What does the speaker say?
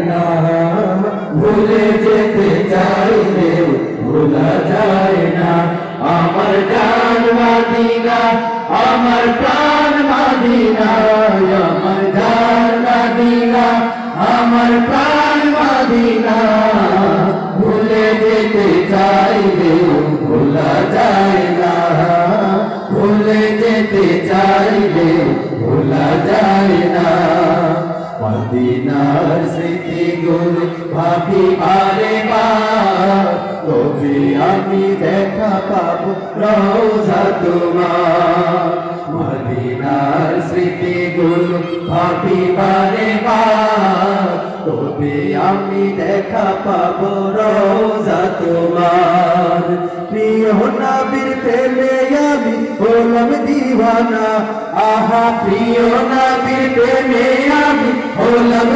না, ভুলে যেতে চাইলে ভোলা যায় না। আমার জান মদিনা, আমার প্রাণ মদিনা, আমার জান মদিনা, আমার প্রাণ মদিনা, ভুলে যেতে চাইলে ভোলা যায় না, ভুলে যেতে চাইলে ভোলা যায় না। মদিনার স্মৃতিগুলো ভাবি বারে বার, তবে আমি দেখা পাবো রওজা তোমার। মদিনার স্মৃতিগুলো ভাবি বারে বার, তবে আমি দেখা পাবো রওজা তোমার। প্রিয় নবীর প্রেমে আমি হলাম দিওয়ানা, আহা প্রিয় নবীর প্রেমে আমি হলাম